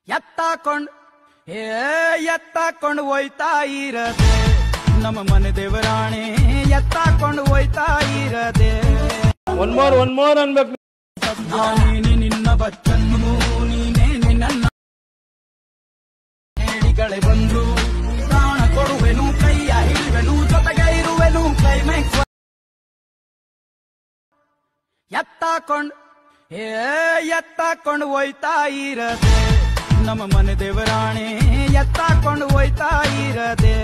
ಎತ್ತಾಕೊಂಡ್ ಎತ್ತಾಕೊಂಡು ಹೋಯ್ತಾ ಇರದೆ ನಮ್ಮ ಮನೆ ದೇವರಾಣೆ ಎತ್ತಾಕೊಂಡು ಹೋಯ್ತಾ ಇರದೆ ಒನ್ ಮೋರ್ ಅನ್ಬೇಕು ನೀನೆ ನಿನ್ನ ಬಚ್ಚನ್ನು ನೀನೇ ನಿನ್ನ ಹೇಳಿಗಳೇ ಬಂದ್ರು ಪ್ರಾಣ ಕೊಡುವೆನು ಕೈಯ ಹಿಡಿವೆನು ಜೊತೆಗೆ ಇರುವೆನು ಕ್ಲೈಮ್ಯಾಕ್ಸ್ ಎತ್ತಾಕೊಂಡು ಹೋಯ್ತಾ ಇರದೆ ನಮ್ಮ ಮನೆ ದೇವರಾಣೆ ಎತ್ತಾಕೊಂಡು ಹೋಯ್ತಾ ಇರದೆ